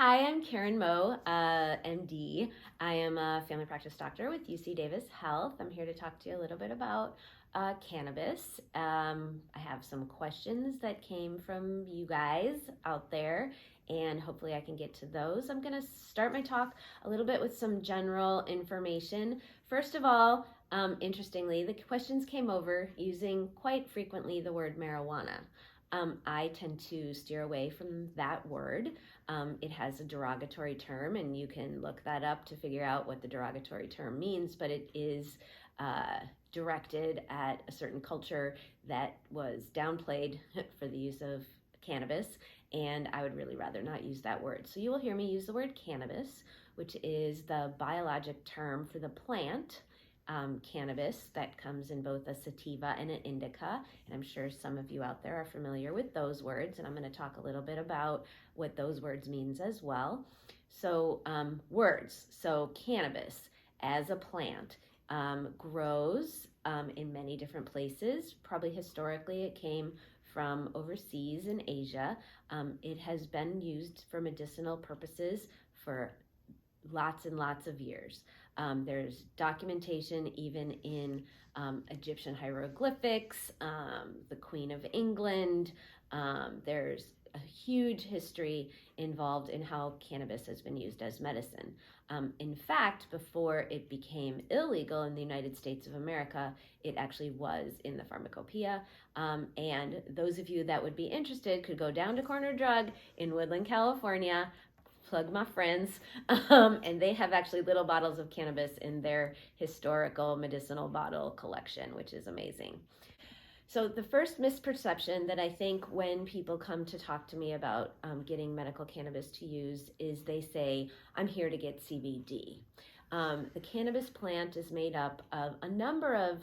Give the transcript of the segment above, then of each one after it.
Hi, I'm Karen Moe, MD. I am a family practice doctor with UC Davis Health. I'm here to talk to you a little bit about cannabis. I have some questions that came from you guys out there, and hopefully I can get to those. I'm going to start my talk a little bit with some general information. First of all, interestingly, the questions came over using quite frequently the word marijuana. I tend to steer away from that word. It has a derogatory term, and you can look that up to figure out what the derogatory term means, but it is directed at a certain culture that was downplayed for the use of cannabis, and I would really rather not use that word. So you will hear me use the word cannabis, which is the biologic term for the plant. Cannabis that comes in both a sativa and an indica, and I'm sure some of you out there are familiar with those words, and I'm going to talk a little bit about what those words means as well. So words. So cannabis as a plant grows in many different places. Probably historically it came from overseas in Asia. It has been used for medicinal purposes for lots and lots of years. There's documentation even in Egyptian hieroglyphics, the Queen of England. There's a huge history involved in how cannabis has been used as medicine. In fact, before it became illegal in the United States of America, it actually was in the pharmacopoeia. And those of you that would be interested could go down to Corner Drug in Woodland, California, plug my friends, and they have actually little bottles of cannabis in their historical medicinal bottle collection, which is amazing. So the first misperception that I think when people come to talk to me about getting medical cannabis to use is they say, I'm here to get CBD. The cannabis plant is made up of a number of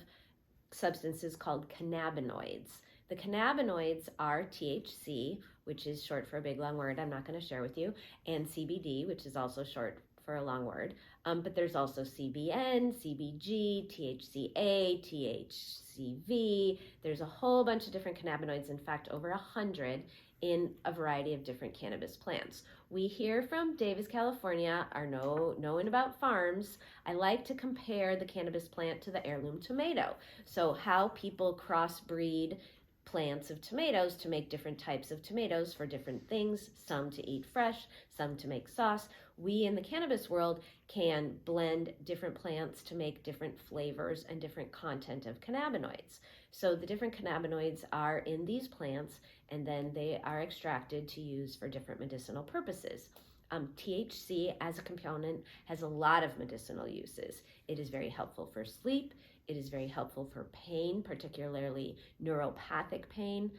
substances called cannabinoids. The cannabinoids are THC, which is short for a big long word I'm not going to share with you, and CBD, which is also short for a long word. But there's also CBN, CBG, THCA, THCV. There's a whole bunch of different cannabinoids, in fact, over 100 in a variety of different cannabis plants. We here from Davis, California are knowing about farms. I like to compare the cannabis plant to the heirloom tomato. So how people crossbreed plants of tomatoes to make different types of tomatoes for different things, some to eat fresh, some to make sauce. We in the cannabis world can blend different plants to make different flavors and different content of cannabinoids. So the different cannabinoids are in these plants, and then they are extracted to use for different medicinal purposes. THC as a component has a lot of medicinal uses. It is very helpful for sleep. It is very helpful for pain, particularly neuropathic pain.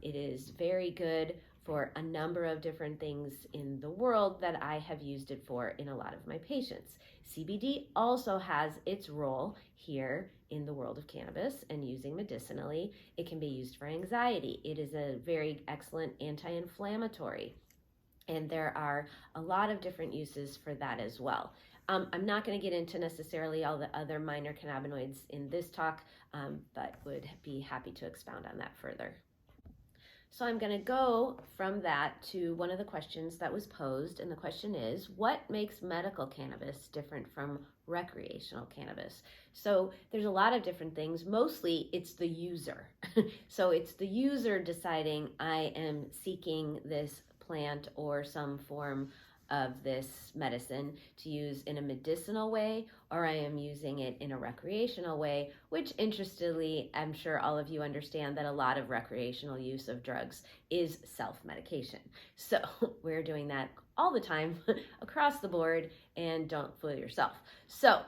It is very good for a number of different things in the world that I have used it for in a lot of my patients. CBD also has its role here in the world of cannabis and using medicinally. It can be used for anxiety. It is a very excellent anti-inflammatory. And there are a lot of different uses for that as well. I'm not going to get into necessarily all the other minor cannabinoids in this talk, but would be happy to expound on that further. So I'm going to go from that to one of the questions that was posed, and the question is, what makes medical cannabis different from recreational cannabis? So there's a lot of different things. Mostly it's the user. So it's the user deciding, I am seeking this plant or some form of this medicine to use in a medicinal way, or I am using it in a recreational way, which interestedly, I'm sure all of you understand that a lot of recreational use of drugs is self-medication. So we're doing that all the time across the board, and don't fool yourself. So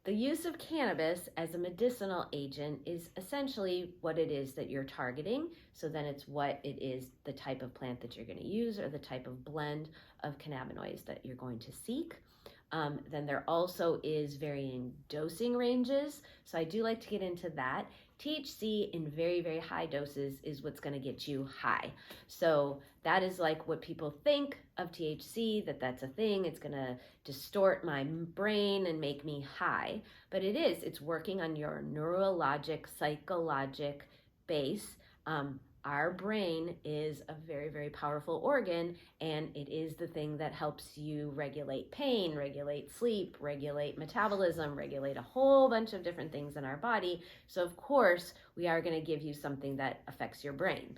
the use of cannabis as a medicinal agent is essentially what it is that you're targeting. So then it's what it is, the type of plant that you're going to use, or the type of blend of cannabinoids that you're going to seek. Then there also is varying dosing ranges. So I do like to get into that. THC in very, very high doses is what's going to get you high. So that is like what people think of THC, that's a thing. It's going to distort my brain and make me high. But it's working on your neurologic, psychologic base our brain is a very, very powerful organ, and it is the thing that helps you regulate pain, regulate sleep, regulate metabolism, regulate a whole bunch of different things in our body. So, of course, we are going to give you something that affects your brain.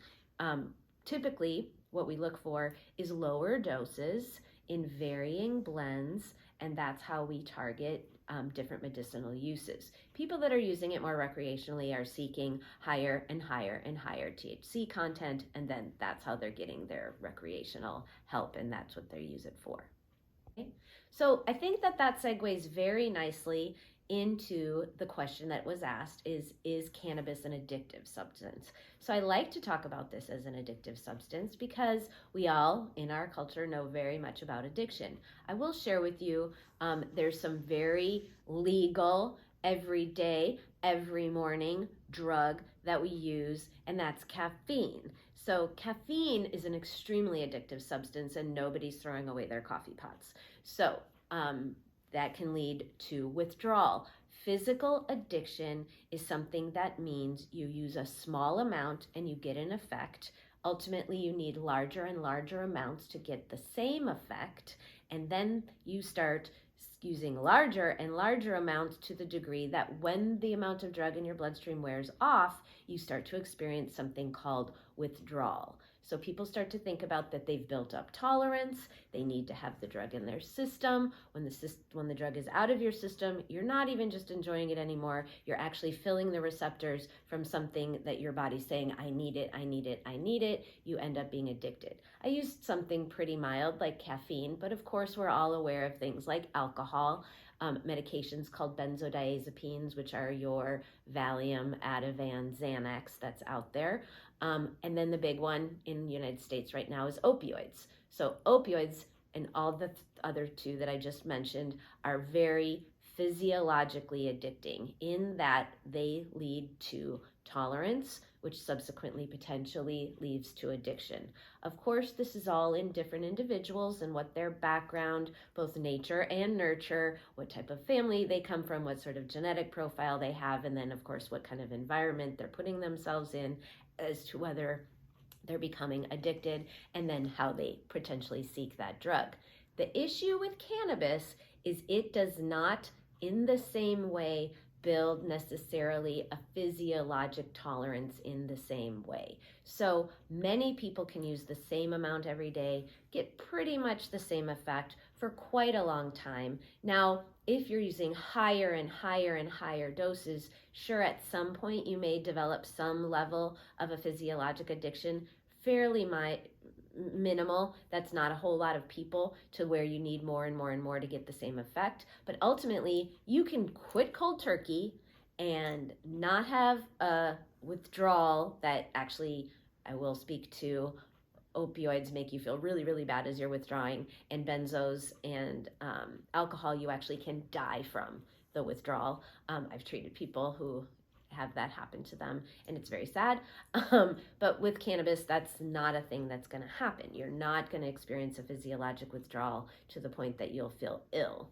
Typically, what we look for is lower doses in varying blends, and that's how we target different medicinal uses. People that are using it more recreationally are seeking higher and higher and higher THC content, and then that's how they're getting their recreational help, and that's what they use it for. Okay? So I think that segues very nicely into the question that was asked is cannabis an addictive substance? So I like to talk about this as an addictive substance because we all in our culture know very much about addiction. I will share with you, there's some very legal, everyday, every morning drug that we use, and that's caffeine. So caffeine is an extremely addictive substance, and nobody's throwing away their coffee pots. So that can lead to withdrawal. Physical addiction is something that means you use a small amount and you get an effect. Ultimately, you need larger and larger amounts to get the same effect, and then you start using larger and larger amounts to the degree that when the amount of drug in your bloodstream wears off, you start to experience something called withdrawal. So people start to think about that they've built up tolerance, they need to have the drug in their system. When the drug is out of your system, you're not even just enjoying it anymore, you're actually filling the receptors from something that your body's saying, I need it, I need it, I need it. You end up being addicted. I used something pretty mild like caffeine, but of course we're all aware of things like alcohol, medications called benzodiazepines, which are your Valium, Ativan, Xanax that's out there. And then the big one in the United States right now is opioids. So opioids and all the other two that I just mentioned are very physiologically addicting in that they lead to tolerance, which subsequently potentially leads to addiction. Of course, this is all in different individuals and what their background, both nature and nurture, what type of family they come from, what sort of genetic profile they have, and then of course what kind of environment they're putting themselves in as to whether they're becoming addicted, and then how they potentially seek that drug. The issue with cannabis is it does not in the same way build necessarily a physiologic tolerance in the same way. So many people can use the same amount every day, get pretty much the same effect for quite a long time. Now, if you're using higher and higher and higher doses, sure, at some point you may develop some level of a physiologic addiction, fairly minimal. That's not a whole lot of people to where you need more and more and more to get the same effect. But ultimately, you can quit cold turkey and not have a withdrawal that actually, I will speak to, opioids make you feel really, really bad as you're withdrawing, and benzos and alcohol, you actually can die from the withdrawal. I've treated people who have that happen to them, and it's very sad. But with cannabis, that's not a thing that's going to happen. You're not going to experience a physiologic withdrawal to the point that you'll feel ill.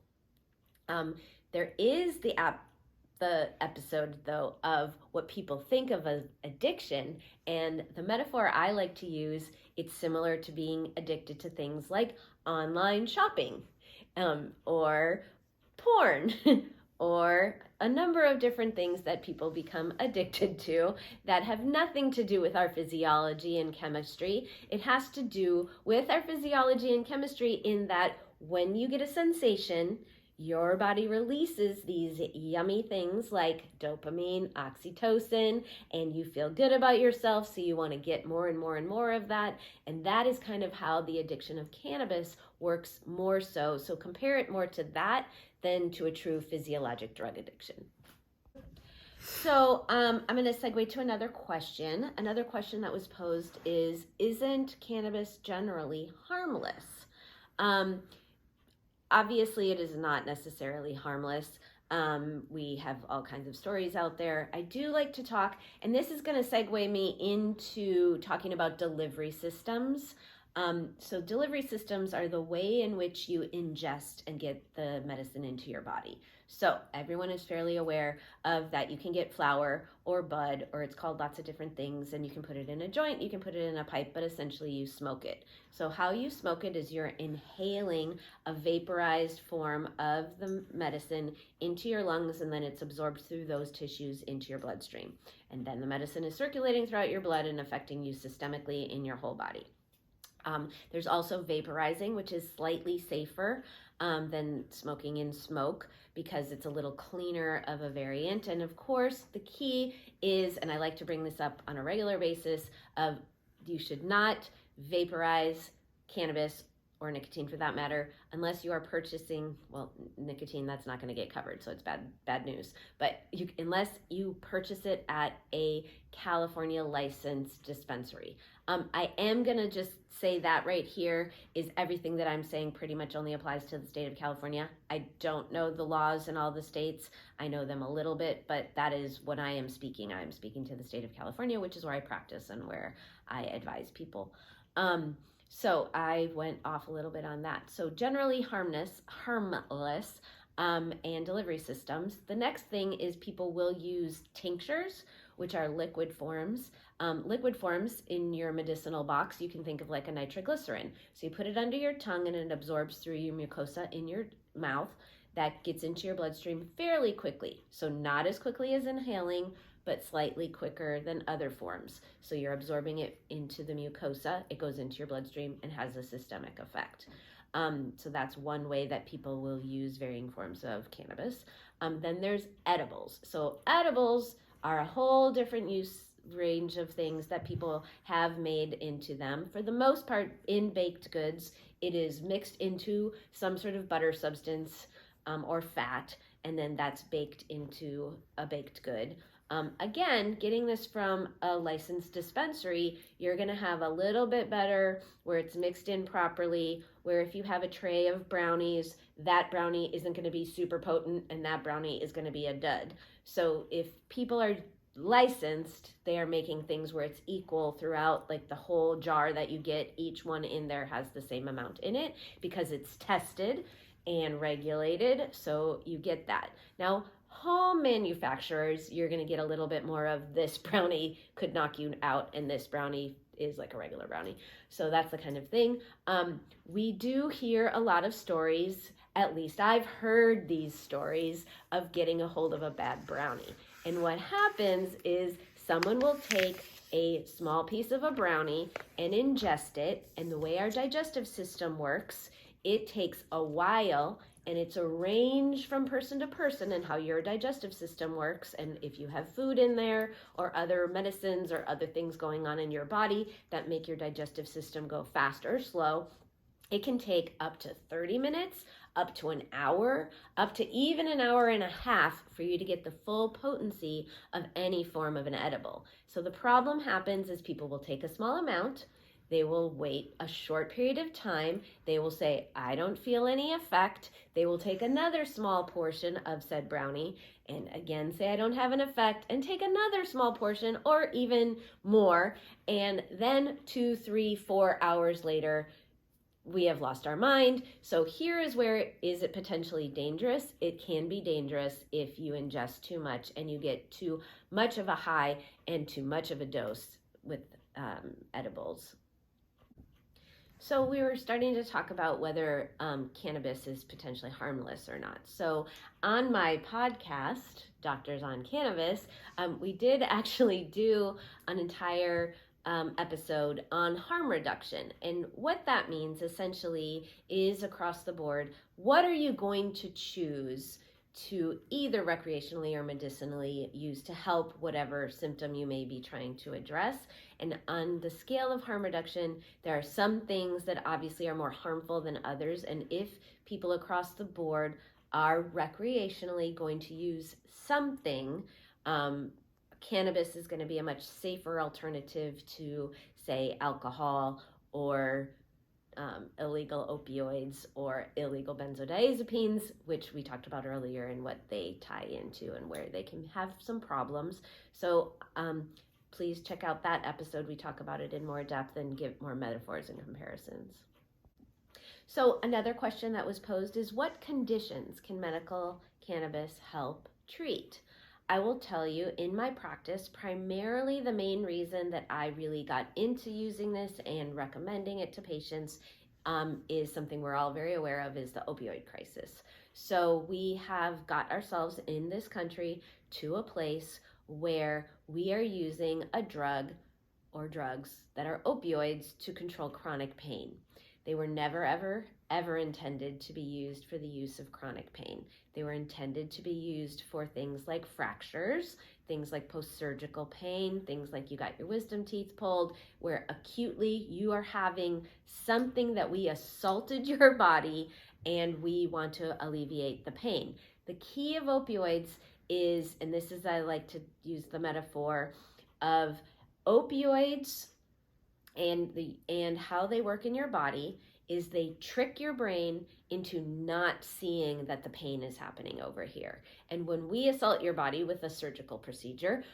There is the episode, though, of what people think of as addiction, and the metaphor I like to use, it's similar to being addicted to things like online shopping, or porn, or a number of different things that people become addicted to that have nothing to do with our physiology and chemistry. It has to do with our physiology and chemistry in that when you get a sensation, your body releases these yummy things like dopamine, oxytocin, and you feel good about yourself, so you want to get more and more and more of that. And that is kind of how the addiction of cannabis works more so. So compare it more to that than to a true physiologic drug addiction. So I'm going to segue to another question. Another question that was posed is, isn't cannabis generally harmless? Obviously, it is not necessarily harmless. We have all kinds of stories out there. I do like to talk, and this is going to segue me into talking about delivery systems. So delivery systems are the way in which you ingest and get the medicine into your body. So everyone is fairly aware of that. You can get flower or bud, or it's called lots of different things, and you can put it in a joint, you can put it in a pipe, but essentially you smoke it. So how you smoke it is you're inhaling a vaporized form of the medicine into your lungs, and then it's absorbed through those tissues into your bloodstream. And then the medicine is circulating throughout your blood and affecting you systemically in your whole body. There's also vaporizing, which is slightly safer than smoking in smoke because it's a little cleaner of a variant. And of course, the key is, and I like to bring this up on a regular basis, of you should not vaporize cannabis or nicotine for that matter, unless you are purchasing, well, nicotine, that's not going to get covered, so it's bad news. But unless you purchase it at a California licensed dispensary. I am going to just say that right here is everything that I'm saying pretty much only applies to the state of California. I don't know the laws in all the states. I know them a little bit, but that is what I am speaking. I'm speaking to the state of California, which is where I practice and where I advise people. So I went off a little bit on that. So generally harmless, and delivery systems. The next thing is people will use tinctures, which are liquid forms. Liquid forms in your medicinal box, you can think of like a nitroglycerin. So you put it under your tongue and it absorbs through your mucosa in your mouth. That gets into your bloodstream fairly quickly. So not as quickly as inhaling, but slightly quicker than other forms. So you're absorbing it into the mucosa, it goes into your bloodstream and has a systemic effect. So that's one way that people will use varying forms of cannabis. Then there's edibles. So edibles are a whole different use range of things that people have made into them. For the most part, in baked goods, it is mixed into some sort of butter substance or fat, and then that's baked into a baked good. Again, getting this from a licensed dispensary, you're going to have a little bit better where it's mixed in properly, where if you have a tray of brownies, that brownie isn't going to be super potent and that brownie is going to be a dud. So if people are licensed, they are making things where it's equal throughout, like the whole jar that you get, each one in there has the same amount in it because it's tested and regulated, so you get that. Now, home manufacturers, you're going to get a little bit more of this brownie could knock you out and this brownie is like a regular brownie. So that's the kind of thing. We do hear a lot of stories, at least I've heard these stories, of getting a hold of a bad brownie. And what happens is someone will take a small piece of a brownie and ingest it. And the way our digestive system works, it takes a while, and it's a range from person to person and how your digestive system works. And if you have food in there or other medicines or other things going on in your body that make your digestive system go fast or slow, it can take up to 30 minutes, up to an hour, up to even an hour and a half for you to get the full potency of any form of an edible. So the problem happens is people will take a small amount, they will wait a short period of time. They will say, I don't feel any effect. They will take another small portion of said brownie and again say, I don't have an effect, and take another small portion or even more. And then 2, 3, 4 hours later, we have lost our mind. So here is where is it potentially dangerous? It can be dangerous if you ingest too much and you get too much of a high and too much of a dose with edibles. So we were starting to talk about whether cannabis is potentially harmless or not. So on my podcast, Doctors on Cannabis, we did actually do an entire episode on harm reduction. And what that means essentially is across the board, what are you going to choose to either recreationally or medicinally use to help whatever symptom you may be trying to address? And on the scale of harm reduction, there are some things that obviously are more harmful than others. And if people across the board are recreationally going to use something, cannabis is going to be a much safer alternative to, say, alcohol or illegal opioids or illegal benzodiazepines, which we talked about earlier, and what they tie into and where they can have some problems. So please check out that episode. We talk about it in more depth and give more metaphors and comparisons. So another question that was posed is, what conditions can medical cannabis help treat? I will tell you, in my practice, primarily the main reason that I really got into using this and recommending it to patients is something we're all very aware of, is the opioid crisis. So we have got ourselves in this country to a place where we are using a drug or drugs that are opioids to control chronic pain. They were never, ever intended to be used for the use of chronic pain. They were intended to be used for things like fractures, things like post-surgical pain, things like you got your wisdom teeth pulled, where acutely you are having something that we assaulted your body and we want to alleviate the pain. The key of opioids is, and this is, I like to use the metaphor of opioids and how they work in your body, is they trick your brain into not seeing that the pain is happening over here. And when we assault your body with a surgical procedure,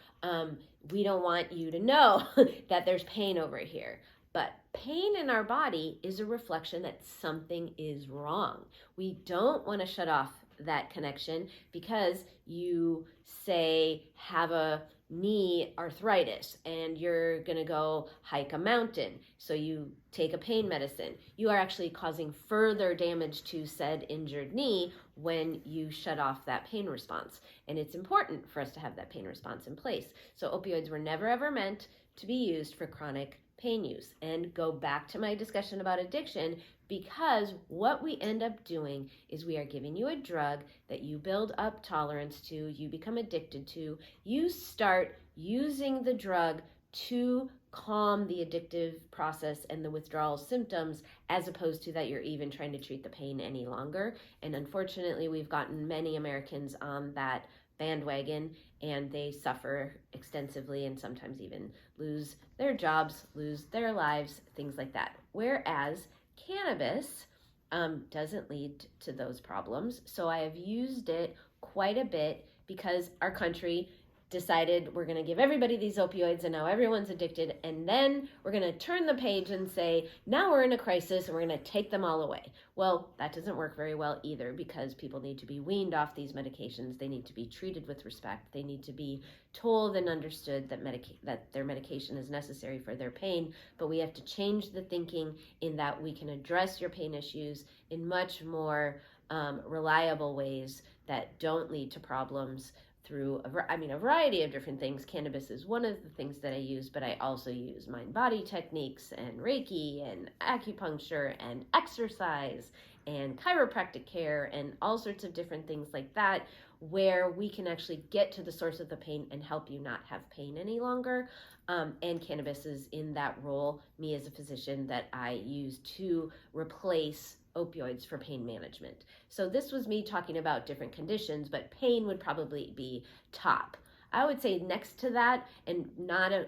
we don't want you to know that there's pain over here. But pain in our body is a reflection that something is wrong. We don't want to shut off that connection because you, say, have a knee arthritis and you're going to go hike a mountain. So you take a pain medicine. You are actually causing further damage to said injured knee when you shut off that pain response. And it's important for us to have that pain response in place. So opioids were never ever meant to be used for chronic pain use. And go back to my discussion about addiction, because what we end up doing is we are giving you a drug that you build up tolerance to, you become addicted to, you start using the drug to calm the addictive process and the withdrawal symptoms, as opposed to that you're even trying to treat the pain any longer. And unfortunately, we've gotten many Americans on that bandwagon, and they suffer extensively and sometimes even lose their jobs, lose their lives, things like that. Whereas cannabis doesn't lead to those problems. So I have used it quite a bit because our country decided we're going to give everybody these opioids and now everyone's addicted, and then we're going to turn the page and say, now we're in a crisis and we're going to take them all away. Well, that doesn't work very well either, because people need to be weaned off these medications. They need to be treated with respect. They need to be told and understood that their medication is necessary for their pain, but we have to change the thinking in that we can address your pain issues in much more reliable ways that don't lead to problems through a variety of different things. Cannabis is one of the things that I use, but I also use mind-body techniques and Reiki and acupuncture and exercise and chiropractic care and all sorts of different things like that, where we can actually get to the source of the pain and help you not have pain any longer. And cannabis is in that role, me as a physician, that I use to replace opioids for pain management. So this was me talking about different conditions, but pain would probably be top. I would say next to that, and not a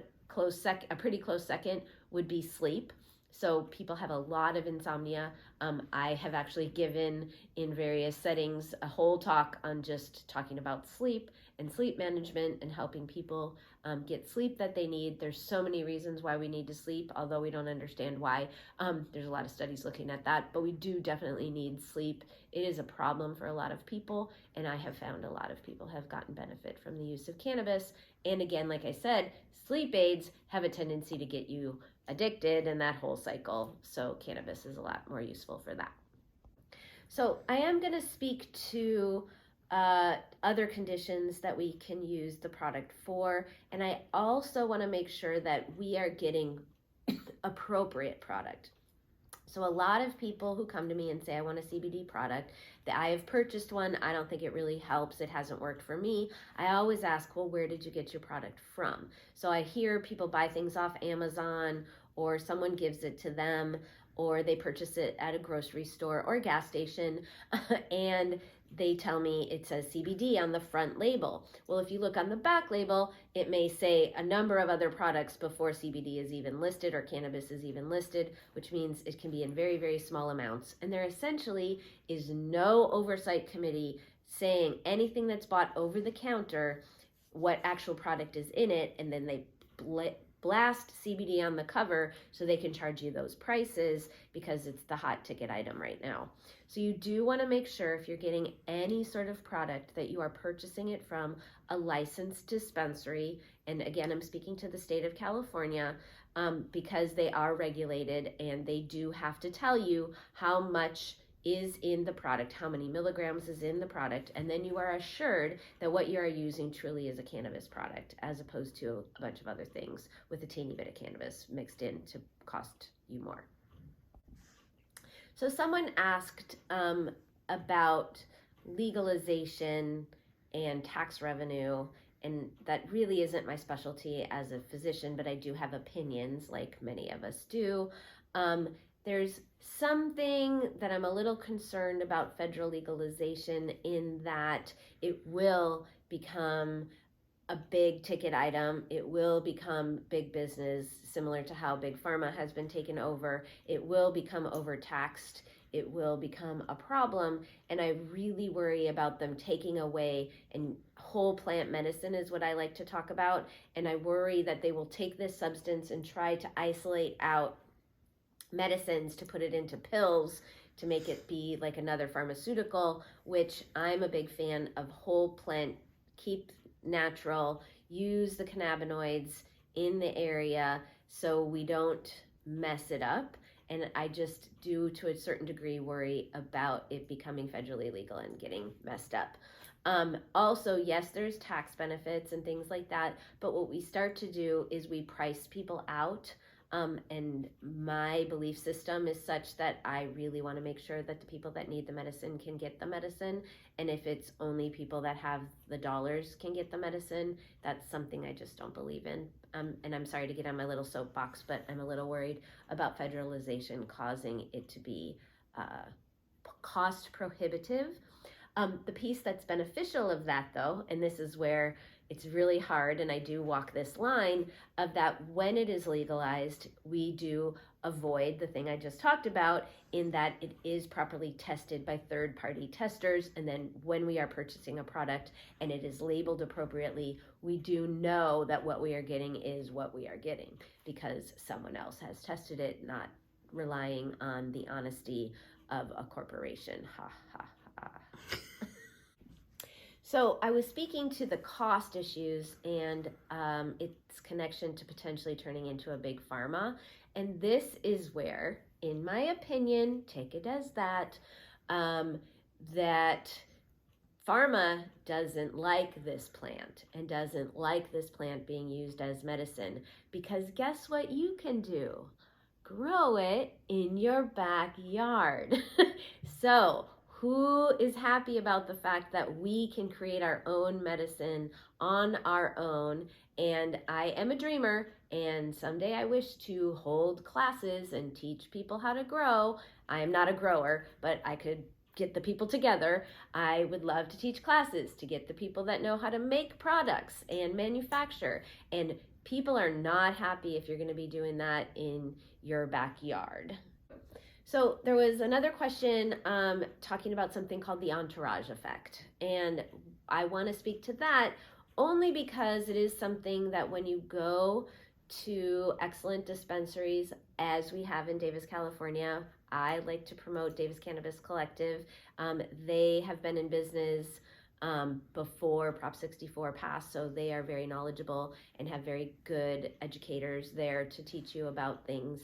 pretty close second, would be sleep. So people have a lot of insomnia. I have actually given in various settings a whole talk on just talking about sleep and sleep management and helping people get sleep that they need. There's so many reasons why we need to sleep, although we don't understand why. There's a lot of studies looking at that, but we do definitely need sleep. It is a problem for a lot of people, and I have found a lot of people have gotten benefit from the use of cannabis. And again, like I said, sleep aids have a tendency to get you addicted and that whole cycle. So cannabis is a lot more useful for that. So I am going to speak to other conditions that we can use the product for. And I also want to make sure that we are getting appropriate product. So a lot of people who come to me and say, I want a CBD product, that I have purchased one, I don't think it really helps, it hasn't worked for me. I always ask, well, where did you get your product from? So I hear people buy things off Amazon, or someone gives it to them, or they purchase it at a grocery store or a gas station, and they tell me it says CBD on the front label. Well, if you look on the back label, it may say a number of other products before CBD is even listed or cannabis is even listed, which means it can be in very, very small amounts. And there essentially is no oversight committee saying anything that's bought over the counter, what actual product is in it, and then they blast CBD on the cover so they can charge you those prices because it's the hot ticket item right now. So you do want to make sure if you're getting any sort of product that you are purchasing it from a licensed dispensary. And again, I'm speaking to the state of California because they are regulated and they do have to tell you how much is in the product, how many milligrams is in the product, and then you are assured that what you are using truly is a cannabis product as opposed to a bunch of other things with a teeny bit of cannabis mixed in to cost you more. So someone asked about legalization and tax revenue, and that really isn't my specialty as a physician, but I do have opinions like many of us do. There's something that I'm a little concerned about federal legalization in that it will become a big ticket item. It will become big business, similar to how big pharma has been taken over. It will become overtaxed. It will become a problem. And I really worry about them taking away, and whole plant medicine is what I like to talk about. And I worry that they will take this substance and try to isolate out medicines to put it into pills to make it be like another pharmaceutical, which I'm a big fan of whole plant, keep natural, use the cannabinoids in the area so we don't mess it up. And I just do, to a certain degree, worry about it becoming federally legal and getting messed up. Also, yes, there's tax benefits and things like that, but what we start to do is we price people out. And my belief system is such that I really want to make sure that the people that need the medicine can get the medicine. And if it's only people that have the dollars can get the medicine, that's something I just don't believe in. And I'm sorry to get on my little soapbox, but I'm a little worried about federalization causing it to be cost prohibitive. The piece that's beneficial of that, though, and this is where it's really hard, and I do walk this line of that when it is legalized, we do avoid the thing I just talked about, in that it is properly tested by third-party testers, and then when we are purchasing a product and it is labeled appropriately, we do know that what we are getting is what we are getting because someone else has tested it, not relying on the honesty of a corporation. Ha, ha, ha. So I was speaking to the cost issues and its connection to potentially turning into a big pharma. And this is where, in my opinion, take it as that, that pharma doesn't like this plant and doesn't like this plant being used as medicine, because guess what you can do? Grow it in your backyard. So who is happy about the fact that we can create our own medicine on our own? And I am a dreamer, and someday I wish to hold classes and teach people how to grow. I am not a grower, but I could get the people together. I would love to teach classes to get the people that know how to make products and manufacture. And people are not happy if you're going to be doing that in your backyard. So there was another question talking about something called the entourage effect. And I want to speak to that only because it is something that when you go to excellent dispensaries, as we have in Davis, California, I like to promote Davis Cannabis Collective. They have been in business before Prop 64 passed, so they are very knowledgeable and have very good educators there to teach you about things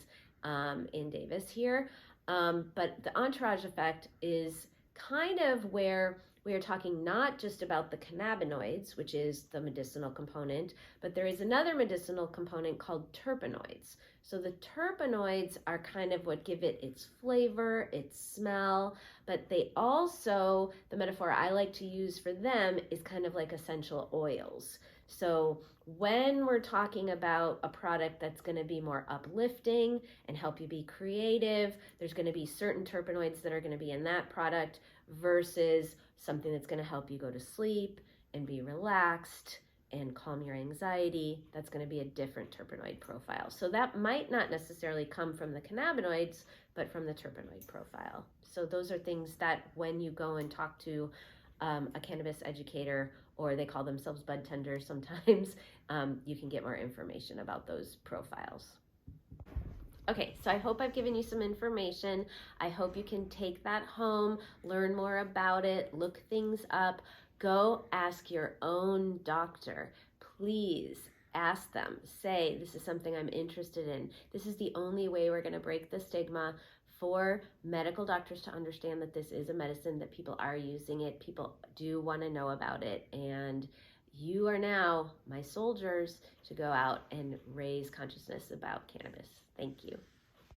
in Davis here. But the entourage effect is kind of where we are talking not just about the cannabinoids, which is the medicinal component, but there is another medicinal component called terpenoids. So the terpenoids are kind of what give it its flavor, its smell, but they also, the metaphor I like to use for them is kind of like essential oils. So when we're talking about a product that's going to be more uplifting and help you be creative, there's going to be certain terpenoids that are going to be in that product versus something that's going to help you go to sleep and be relaxed and calm your anxiety. That's going to be a different terpenoid profile. So that might not necessarily come from the cannabinoids, but from the terpenoid profile. So those are things that when you go and talk to a cannabis educator or they call themselves bud tenders sometimes, you can get more information about those profiles. Okay, so I hope I've given you some information. I hope you can take that home, learn more about it, look things up. Go ask your own doctor. Please ask them. Say, this is something I'm interested in. This is the only way we're going to break the stigma for medical doctors to understand that this is a medicine, that people are using it. People do want to know about it. And you are now my soldiers to go out and raise consciousness about cannabis. Thank you.